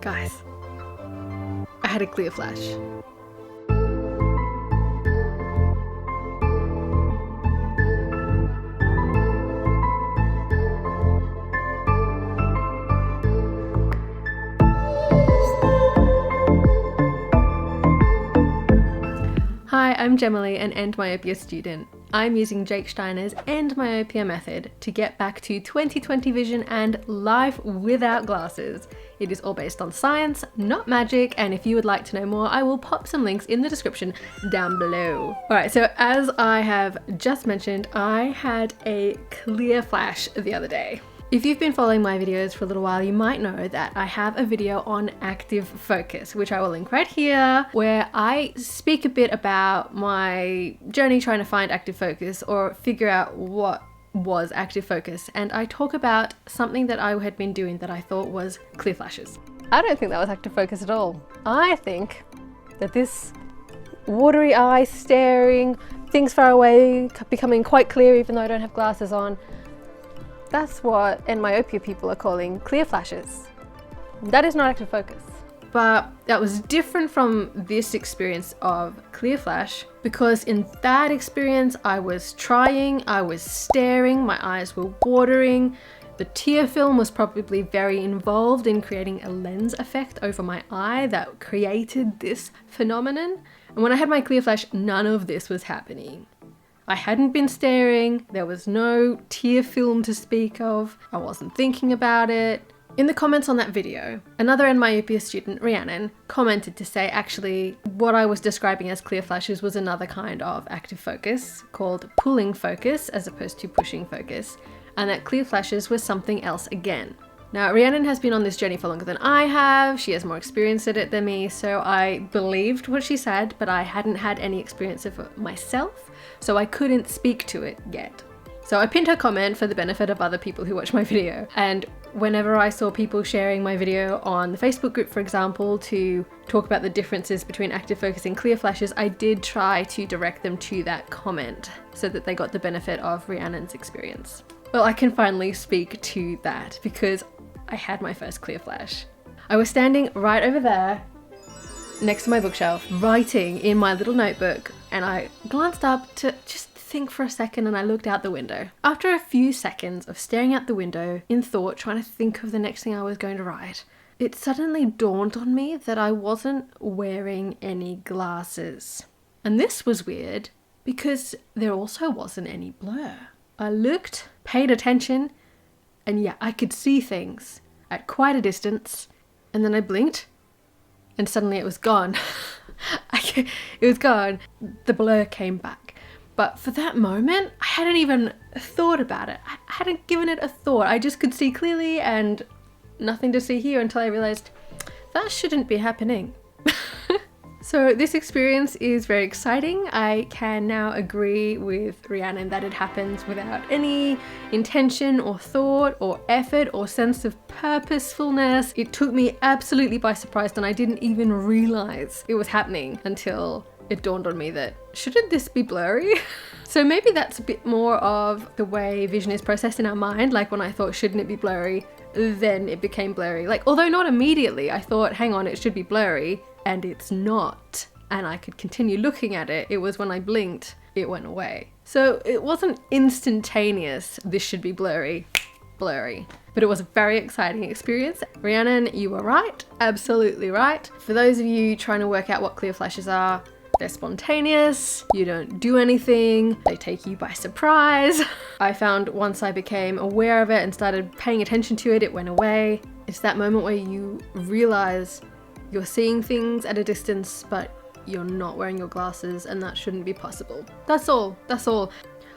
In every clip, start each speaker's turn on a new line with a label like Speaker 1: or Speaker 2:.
Speaker 1: Guys, I had a clear flash. Hi, I'm Gemily, an EndMyopia student. I'm using Jake Steiner's EndMyopia method to get back to 20/20 vision and life without glasses. It is all based on science, not magic, and if you would like to know more, I will pop some links in the description down below. Alright, so as I have just mentioned, I had a clear flash the other day. If you've been following my videos for a little while, you might know that I have a video on active focus, which I will link right here, where I speak a bit about my journey trying to find active focus or figure out what was active focus. And I talk about something that I had been doing that I thought was clear flashes. I don't think that was active focus at all. I think that this watery eye staring, things far away, becoming quite clear even though I don't have glasses on, that's what EndMyopia people are calling clear flashes. That is not active focus. But that was different from this experience of clear flash because in that experience I was trying, I was staring, my eyes were watering, the tear film was probably very involved in creating a lens effect over my eye that created this phenomenon. And when I had my clear flash, none of this was happening. I hadn't been staring, there was no tear film to speak of, I wasn't thinking about it. In the comments on that video, another EndMyopia student, Rhiannon, commented to say actually what I was describing as clear flashes was another kind of active focus called pulling focus as opposed to pushing focus, and that clear flashes was something else again. Now, Rhiannon has been on this journey for longer than I have, she has more experience at it than me, so I believed what she said, but I hadn't had any experience of it myself, so I couldn't speak to it yet. So I pinned her comment for the benefit of other people who watch my video, and whenever I saw people sharing my video on the Facebook group, for example, to talk about the differences between active focus and clear flashes, I did try to direct them to that comment so that they got the benefit of Rhiannon's experience. Well, I can finally speak to that because I had my first clear flash. I was standing right over there next to my bookshelf, writing in my little notebook, and I glanced up to just think for a second and I looked out the window. After a few seconds of staring out the window in thought, trying to think of the next thing I was going to write, it suddenly dawned on me that I wasn't wearing any glasses. And this was weird because there also wasn't any blur. I looked, paid attention, and yeah, I could see things at quite a distance, and then I blinked, and suddenly it was gone. It was gone. The blur came back. But for that moment, I hadn't even thought about it. I hadn't given it a thought. I just could see clearly and nothing to see here until I realized that shouldn't be happening. So this experience is very exciting. I can now agree with Rhiannon that it happens without any intention or thought or effort or sense of purposefulness. It took me absolutely by surprise and I didn't even realize it was happening until it dawned on me that shouldn't this be blurry? So maybe that's a bit more of the way vision is processed in our mind. Like when I thought, shouldn't it be blurry? Then it became blurry. Like, although not immediately, I thought, hang on, it should be blurry. And it's not, and I could continue looking at it. It was when I blinked, it went away. So it wasn't instantaneous, this should be blurry, but it was a very exciting experience. Rhiannon, you were right, absolutely right. For those of you trying to work out what clear flashes are, they're spontaneous, you don't do anything, they take you by surprise. I found once I became aware of it and started paying attention to it, it went away. It's that moment where you realize you're seeing things at a distance, but you're not wearing your glasses, and that shouldn't be possible. That's all.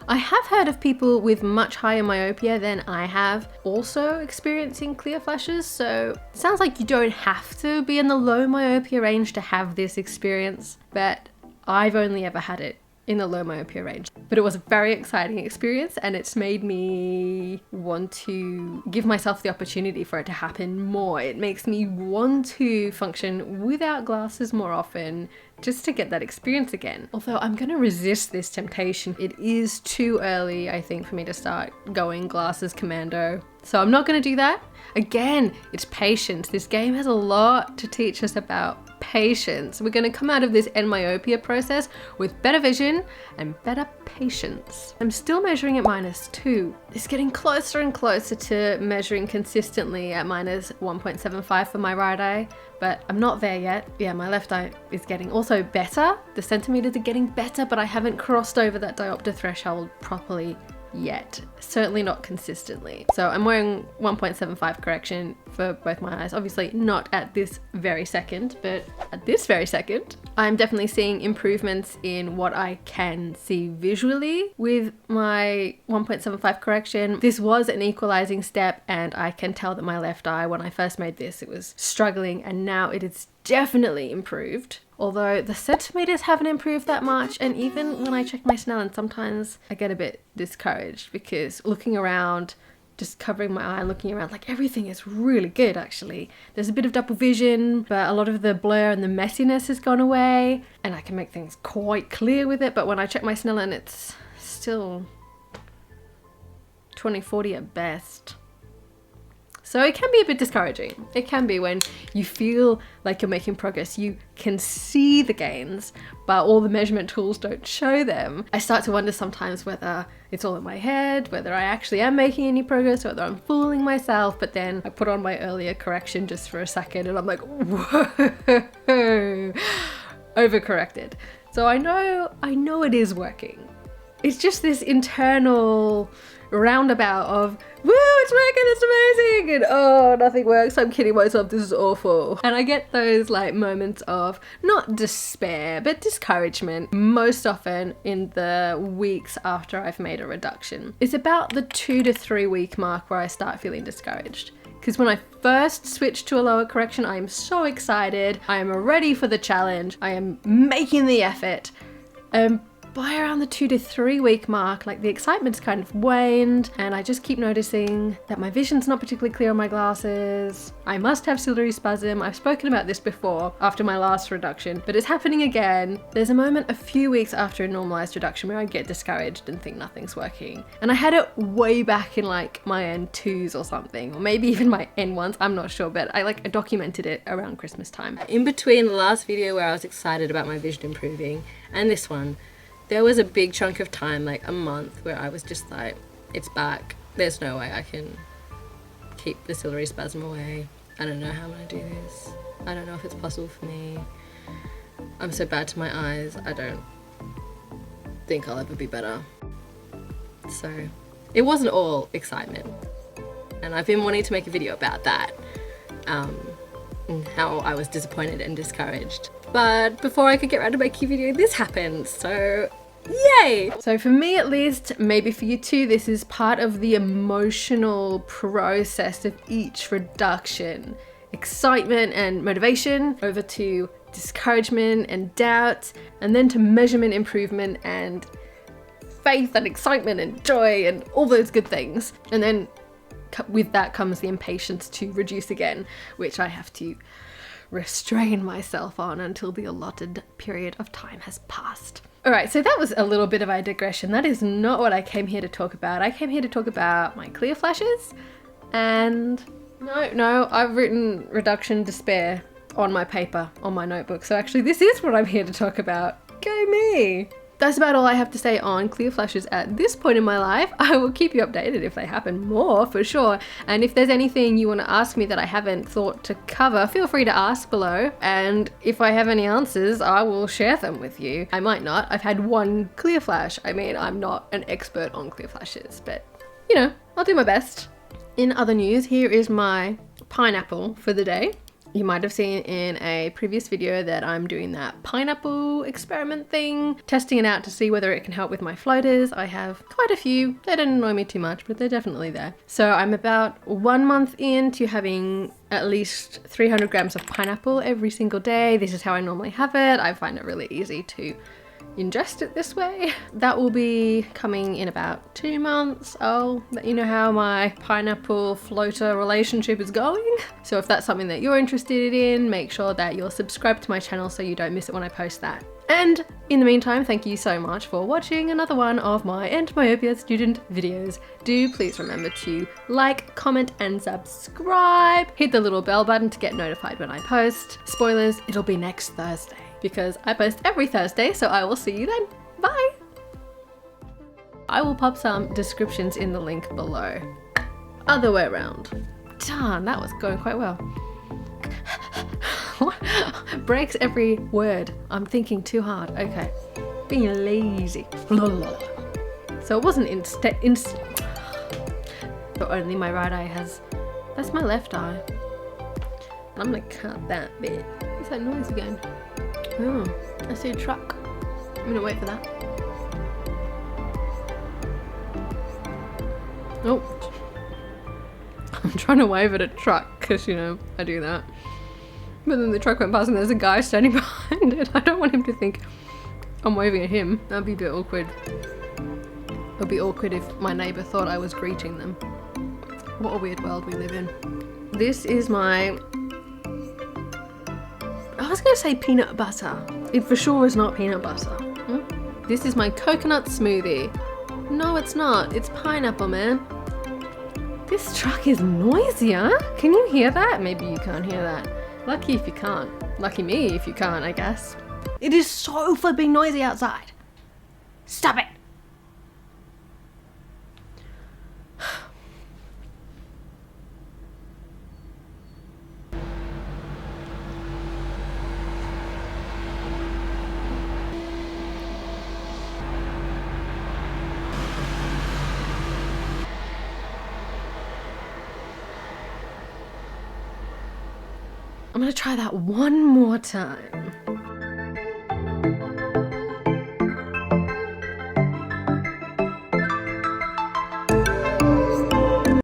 Speaker 1: I have heard of people with much higher myopia than I have also experiencing clear flashes, so it sounds like you don't have to be in the low myopia range to have this experience, but I've only ever had it in the low myopia range. But it was a very exciting experience, and it's made me want to give myself the opportunity for it to happen more. It makes me want to function without glasses more often, just to get that experience again. Although I'm gonna resist this temptation. It is too early, I think, for me to start going glasses commando. So I'm not gonna do that. Again, it's patience. This game has a lot to teach us about patience. We're gonna come out of this EndMyopia process with better vision and better patience. I'm still measuring at -2. It's getting closer and closer to measuring consistently at -1.75 for my right eye, but I'm not there yet. Yeah, my left eye is getting also better. The centimeters are getting better, but I haven't crossed over that diopter threshold properly yet. Certainly not consistently. So I'm wearing 1.75 correction for both my eyes. Obviously not at this very second, but at this very second, I'm definitely seeing improvements in what I can see visually with my 1.75 correction. This was an equalizing step, and I can tell that my left eye, when I first made this, it was struggling, and now it is definitely improved. Although the centimeters haven't improved that much, and even when I check my Snellen, sometimes I get a bit discouraged because looking around, just covering my eye and looking around, like everything is really good actually. There's a bit of double vision, but a lot of the blur and the messiness has gone away, and I can make things quite clear with it, but when I check my Snellen, it's still 20/40 at best. So it can be a bit discouraging. It can be when you feel like you're making progress. You can see the gains, but all the measurement tools don't show them. I start to wonder sometimes whether it's all in my head, whether I actually am making any progress, whether I'm fooling myself, but then I put on my earlier correction just for a second and I'm like, whoa, overcorrected. So I know it is working. It's just this internal roundabout of, woo, it's working, it's amazing, and oh, nothing works, I'm kidding myself, this is awful. And I get those like moments of not despair, but discouragement most often in the weeks after I've made a reduction. It's about the 2 to 3 week mark where I start feeling discouraged. Because when I first switched to a lower correction, I am so excited, I am ready for the challenge, I am making the effort. By around the 2 to 3 week mark, like the excitement's kind of waned, and I just keep noticing that my vision's not particularly clear on my glasses. I must have ciliary spasm. I've spoken about this before after my last reduction, but it's happening again. There's a moment a few weeks after a normalized reduction where I get discouraged and think nothing's working. And I had it way back in like my N2s or something, or maybe even my N1s, I'm not sure, but I documented it around Christmas time. In between the last video where I was excited about my vision improving and this one, there was a big chunk of time, like a month, where I was just like, it's back. There's no way I can keep the ciliary spasm away. I don't know how I'm gonna do this. I don't know if it's possible for me. I'm so bad to my eyes. I don't think I'll ever be better. So it wasn't all excitement. And I've been wanting to make a video about that. And how I was disappointed and discouraged. But before I could get around to making a video, this happened, so yay! So for me at least, maybe for you too, this is part of the emotional process of each reduction. Excitement and motivation over to discouragement and doubt, and then to measurement improvement and faith and excitement and joy and all those good things. And then with that comes the impatience to reduce again, which I have to restrain myself on until the allotted period of time has passed. Alright, so that was a little bit of a digression. That is not what I came here to talk about. I came here to talk about my clear flashes, and no, I've written reduction despair on my paper, on my notebook. So actually this is what I'm here to talk about. Go me! That's about all I have to say on clear flashes at this point in my life. I will keep you updated if they happen more, for sure. And if there's anything you want to ask me that I haven't thought to cover, feel free to ask below. And if I have any answers, I will share them with you. I might not. I've had one clear flash. I mean, I'm not an expert on clear flashes, but you know, I'll do my best. In other news, here is my pineapple for the day. You might have seen in a previous video that I'm doing that pineapple experiment thing, testing it out to see whether it can help with my floaters. I have quite a few. They don't annoy me too much, but they're definitely there. So I'm about 1 month into having at least 300 grams of pineapple every single day. This is how I normally have it. I find it really easy to ingest it this way. That will be coming in about 2 months. I'll let you know how my pineapple floater relationship is going. So if that's something that you're interested in, make sure that you're subscribed to my channel so you don't miss it when I post that. And in the meantime, thank you so much for watching another one of my EndMyopia student videos. Do please remember to like, comment, and subscribe. Hit the little bell button to get notified when I post. Spoilers, it'll be next Thursday because I post every Thursday, so I will see you then. Bye! I will pop some descriptions in the link below. Other way around. Darn, that was going quite well. Breaks every word. I'm thinking too hard. Okay. Being lazy. So it wasn't but only my right eye has... That's my left eye. I'm gonna cut that bit. What's that noise again? Oh, I see a truck. I'm gonna wait for that. Oh. I'm trying to wave at a truck because, you know, I do that. But then the truck went past and there's a guy standing behind it. I don't want him to think I'm waving at him. That'd be a bit awkward. It would be awkward if my neighbour thought I was greeting them. What a weird world we live in. This is my... I was going to say peanut butter. It for sure is not peanut butter. This is my coconut smoothie. No, it's not. It's pineapple, man. This truck is noisy, huh? Can you hear that? Maybe you can't hear that. Lucky if you can't. Lucky me if you can't, I guess. It is so flipping noisy outside. Stop it! I'm gonna try that one more time.